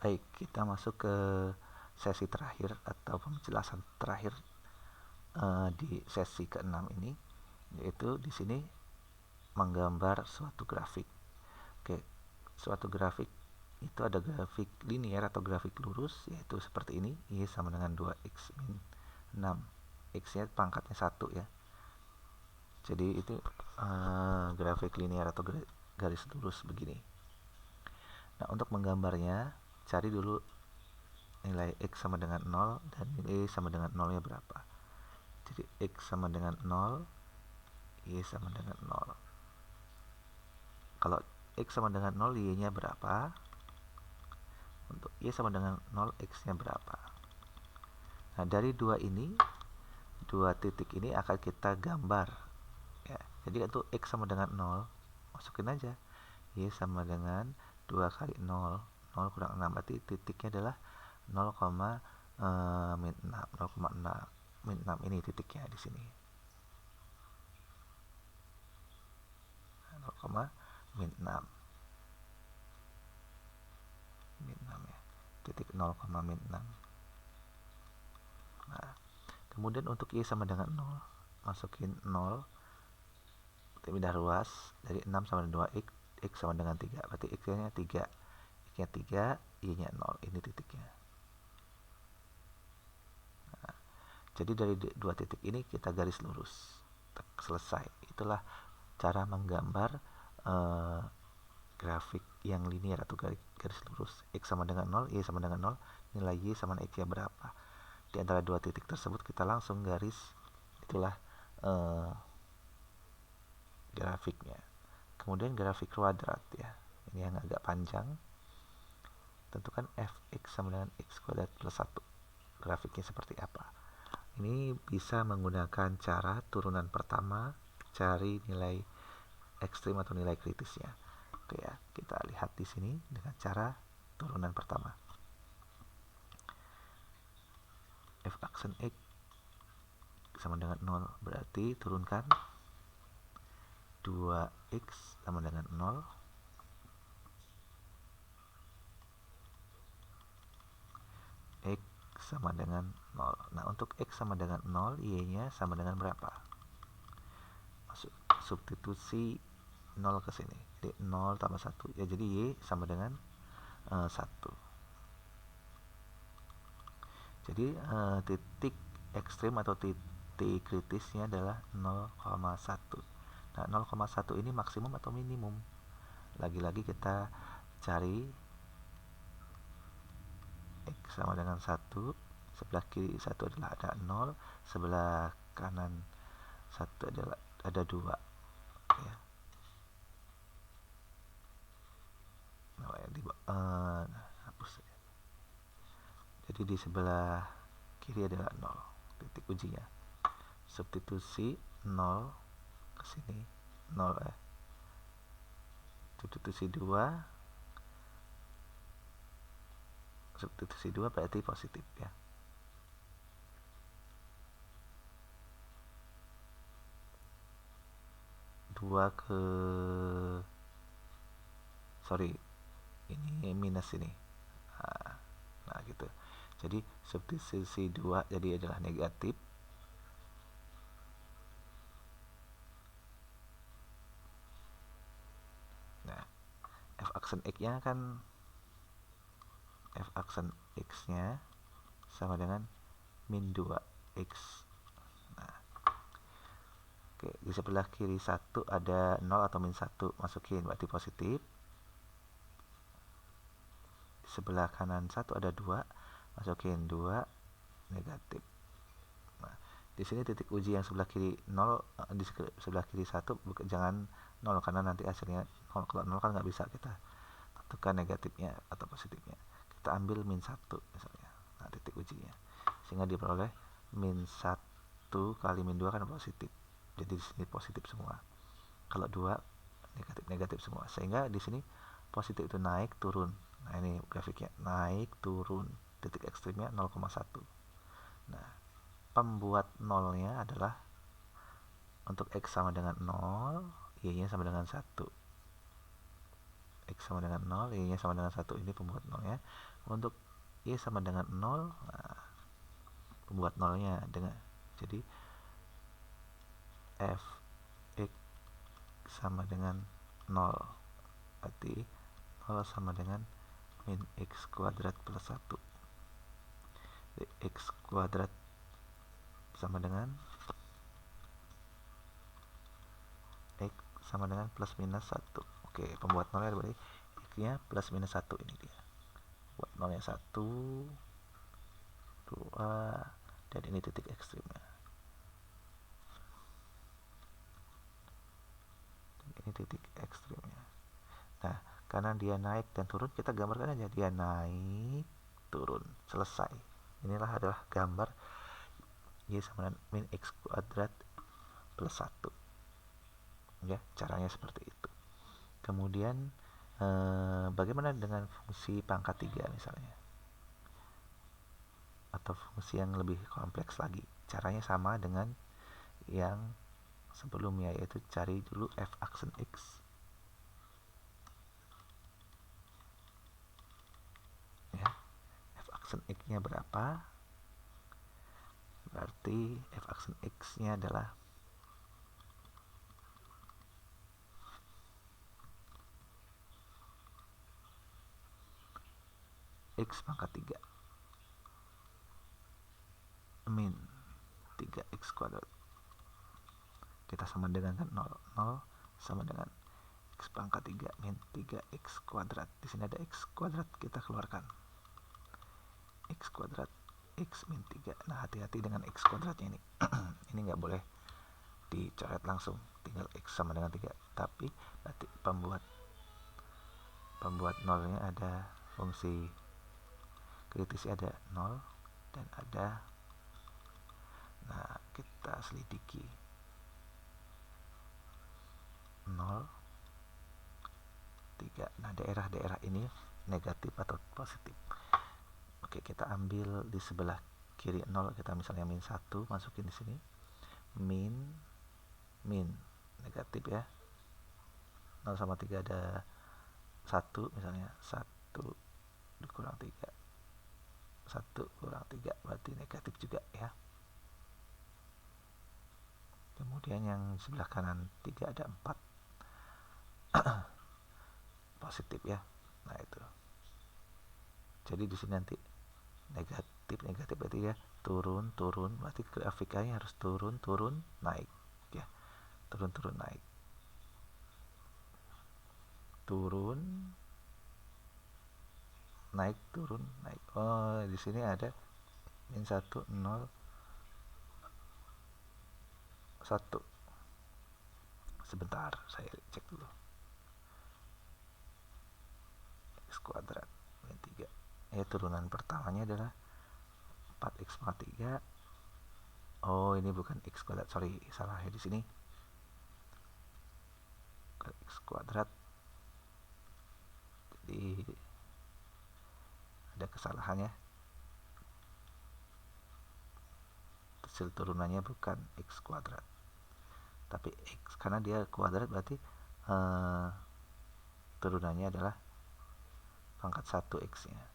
Baik, kita masuk ke sesi terakhir atau penjelasan terakhir di sesi ke-6 ini, yaitu di sini menggambar suatu grafik. Oke, suatu grafik itu ada grafik linear atau grafik lurus, yaitu seperti ini, Y sama dengan 2X min 6. X-nya pangkatnya 1 ya. Jadi itu grafik linear atau garis lurus begini. Nah, untuk menggambarnya, cari dulu nilai X sama dengan 0 dan nilai sama dengan 0 nya berapa. Jadi X sama dengan 0, Y sama dengan 0. Kalau X sama dengan 0, Y nya berapa? Untuk Y sama dengan 0, X nya berapa? Nah, dari dua titik ini akan kita gambar ya. Jadi untuk X sama dengan 0, masukin aja Y sama dengan 2 kali 0, 0 kurang 6, berarti titiknya adalah 0, min 6, 0,6 min 6, ini titiknya di sini. 0, min 6 ya. Titik 0, min 6. Nah, kemudian untuk Y sama dengan 0, masukin 0, pindah ruas dari 6 sama 2, X sama dengan 3, berarti X nya 3, X nya 3, Y nya 0, ini titiknya. Nah, jadi dari dua titik ini kita garis lurus, selesai. Itulah cara menggambar grafik yang linear atau garis lurus. X sama dengan 0, Y sama dengan 0, nilai Y sama X nya berapa. Di antara dua titik tersebut kita langsung garis, itulah grafiknya. Kemudian grafik kuadrat ya, ini yang agak panjang. Tentukan fx sama dengan x kuadrat plus 1. Grafiknya seperti apa? Ini bisa menggunakan cara turunan pertama, cari nilai ekstrim atau nilai kritisnya. Oke ya, kita lihat di sini dengan cara turunan pertama. F aksen x sama dengan 0, berarti turunkan 2x sama dengan 0, X sama dengan 0. Nah, untuk X sama dengan 0, Y-nya sama dengan berapa? Masuk substitusi 0 ke sini. Jadi 0 tambah 1. Ya, jadi Y sama dengan 1. Jadi titik ekstrim atau titik kritisnya adalah 0,1. Nah, 0,1 ini maksimum atau minimum? Lagi-lagi kita cari X sama dengan 1, sebelah kiri 1 adalah ada 0, sebelah kanan 1 adalah ada 2 ya. Nah, hapus. Jadi di sebelah kiri adalah 0, titik ujinya. Substitusi 0 ke sini 0 ya. Substitusi 2, substitusi 2 berarti positif ya. Ini minus ini. Nah, gitu. Jadi substitusi 2 jadi adalah negatif. Nah, f aksen x-nya kan sama dengan min 2x. Nah, oke, di sebelah kiri 1 ada 0 atau min 1, masukin berarti positif. Di sebelah kanan 1 ada 2, masukin 2, negatif. Nah, di sini titik uji yang sebelah kiri 0, di sebelah kiri 1 jangan 0 karena nanti hasilnya 0. Kalau 0 kan nggak bisa kita tentukan negatifnya atau positifnya. Kita ambil min 1 misalnya. Nah, titik ujinya. Sehingga diperoleh min 1 kali min 2 kan positif. Jadi di sini positif semua. Kalau 2 negatif semua. Sehingga di sini positif itu naik turun. Nah, ini grafiknya naik turun. Titik ekstrimnya 0,1. Nah, pembuat nolnya adalah untuk X sama dengan 0, Y nya sama dengan 1. X sama dengan 0, Y nya sama dengan 1, ini pembuat nolnya. Untuk Y sama dengan 0, nah, pembuat nolnya dengan, jadi f x sama dengan 0, berarti 0 sama dengan min x kuadrat plus 1. X kuadrat sama dengan X sama dengan plus minus 1. Oke, pembuat nolnya berarti X nya plus minus 1, ini dia. Buat nolnya 1, 2, dan ini titik ekstrimnya. Ini titik ekstrimnya. Nah, karena dia naik dan turun, kita gambarkan aja dia naik, turun, selesai. Inilah adalah gambar Y sama dengan min X kuadrat plus 1. Ya, caranya seperti itu. Kemudian bagaimana dengan fungsi pangkat 3 misalnya, atau fungsi yang lebih kompleks lagi? Caranya sama dengan yang sebelumnya, yaitu cari dulu f aksen x. Ya, f aksen x nya berapa? Berarti f aksen x nya adalah x pangkat 3 min 3x kuadrat. Kita sama dengan kan 0. 0 sama dengan x pangkat 3 min 3x kuadrat. Di sini ada x kuadrat, kita keluarkan. X kuadrat x min 3. Nah, hati-hati dengan x kuadratnya ini. Ini nggak boleh dicoret langsung, tinggal x sama dengan 3. Tapi berarti pembuat nolnya ada fungsi kritisnya ada 0 dan ada, nah kita selidiki 0, 3. Nah, daerah-daerah ini negatif atau positif. Oke, kita ambil di sebelah kiri 0, kita misalnya min 1, masukin di sini. Min negatif ya. 0 sama 3 ada 1 misalnya, 1 dikurang 3. 1 kurang 3 berarti negatif juga ya. Kemudian yang sebelah kanan 3 ada 4 positif ya. Nah, itu. Jadi di sini nanti negatif berarti ya turun, berarti grafikanya harus turun, naik ya. Turun, naik. Turun, naik, turun, naik. Oh, di sini ada min 1, 0, 1. Sebentar, saya cek dulu. X kuadrat min 3. Turunan pertamanya adalah 4x pangkat 3. Oh, ini bukan x kuadrat, sorry, salah ya di sini. X kuadrat. Jadi ada kesalahannya. Hasil turunannya bukan x kuadrat, tapi x, karena dia kuadrat berarti turunannya adalah pangkat 1 x nya.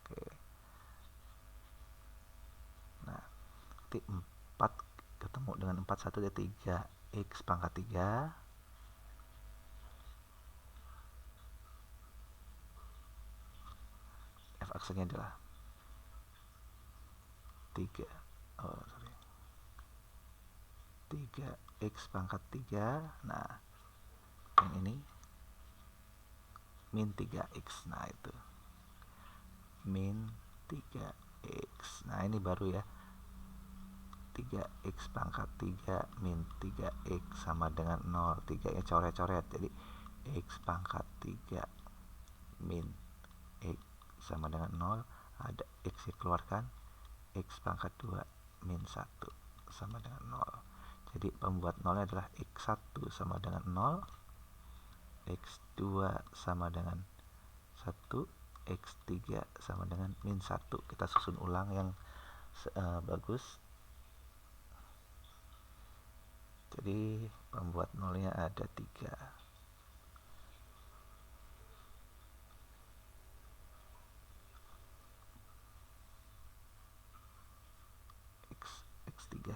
Oke. Nah, nanti 4 ketemu dengan 4, 1 ada 3 x pangkat 3 f aksennya adalah 3 3x pangkat 3. Nah, yang ini min 3x. Nah, itu min 3x. Nah, ini baru ya, 3x pangkat 3 min 3x sama dengan 0. 3 nya coret-coret, jadi x pangkat 3 min x sama dengan 0. Ada x dikeluarkan, x pangkat 2 min 1 sama dengan 0. Jadi pembuat nolnya adalah x1 sama dengan 0, x2 sama dengan 1, x3 sama dengan min 1. Kita susun ulang yang bagus. Jadi pembuat nolnya ada 3.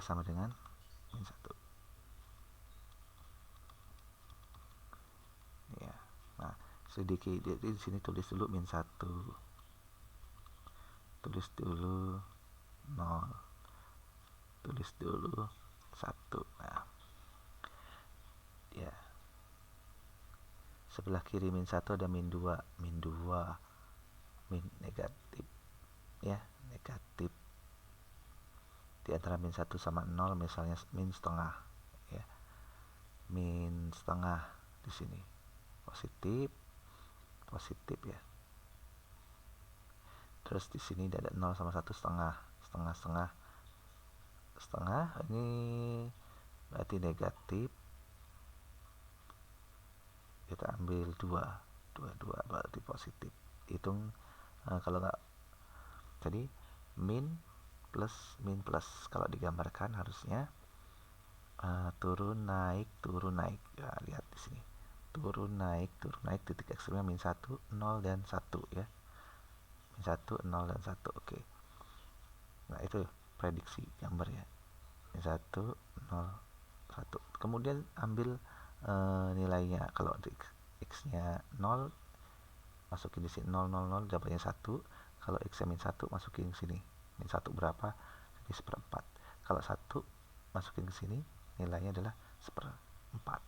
sama dengan min 1 ya. Nah, sedikit jadi di sini tulis dulu min 1, tulis dulu 0, tulis dulu 1. Nah, ya. Sebelah kiri min 1 ada min 2, min negatif ya, negatif. Di antara min 1 sama 0 misalnya min setengah ya. Min setengah di sini positif ya. Terus di sini ada 0 sama 1 setengah, ini berarti negatif. Kita ambil 2 berarti positif. Hitung kalau nggak, jadi min plus kalau digambarkan harusnya turun naik ya, lihat di sini turun naik titik ekstrimnya min 1, 0 dan 1 ya, min 1, 0 dan 1. Oke. Nah, itu prediksi gambar ya, min 1, 0, 1. Kemudian ambil nilainya. Kalau x nya 0 masukin di sini 0, 0, 0 dapatnya 1. Kalau x nya min 1 masukin ke sini, min 1 berapa, jadi 1/4. Kalau 1 masukin ke sini nilainya adalah 1/4.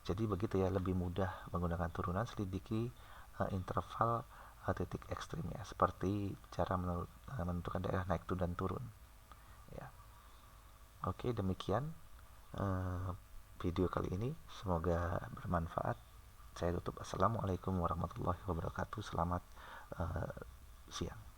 Jadi begitu ya, lebih mudah menggunakan turunan. Selidiki interval titik ekstrimnya, seperti cara menentukan daerah naik dan turun ya. Oke, demikian video kali ini, semoga bermanfaat. Saya tutup. Assalamualaikum warahmatullahi wabarakatuh. Selamat siang.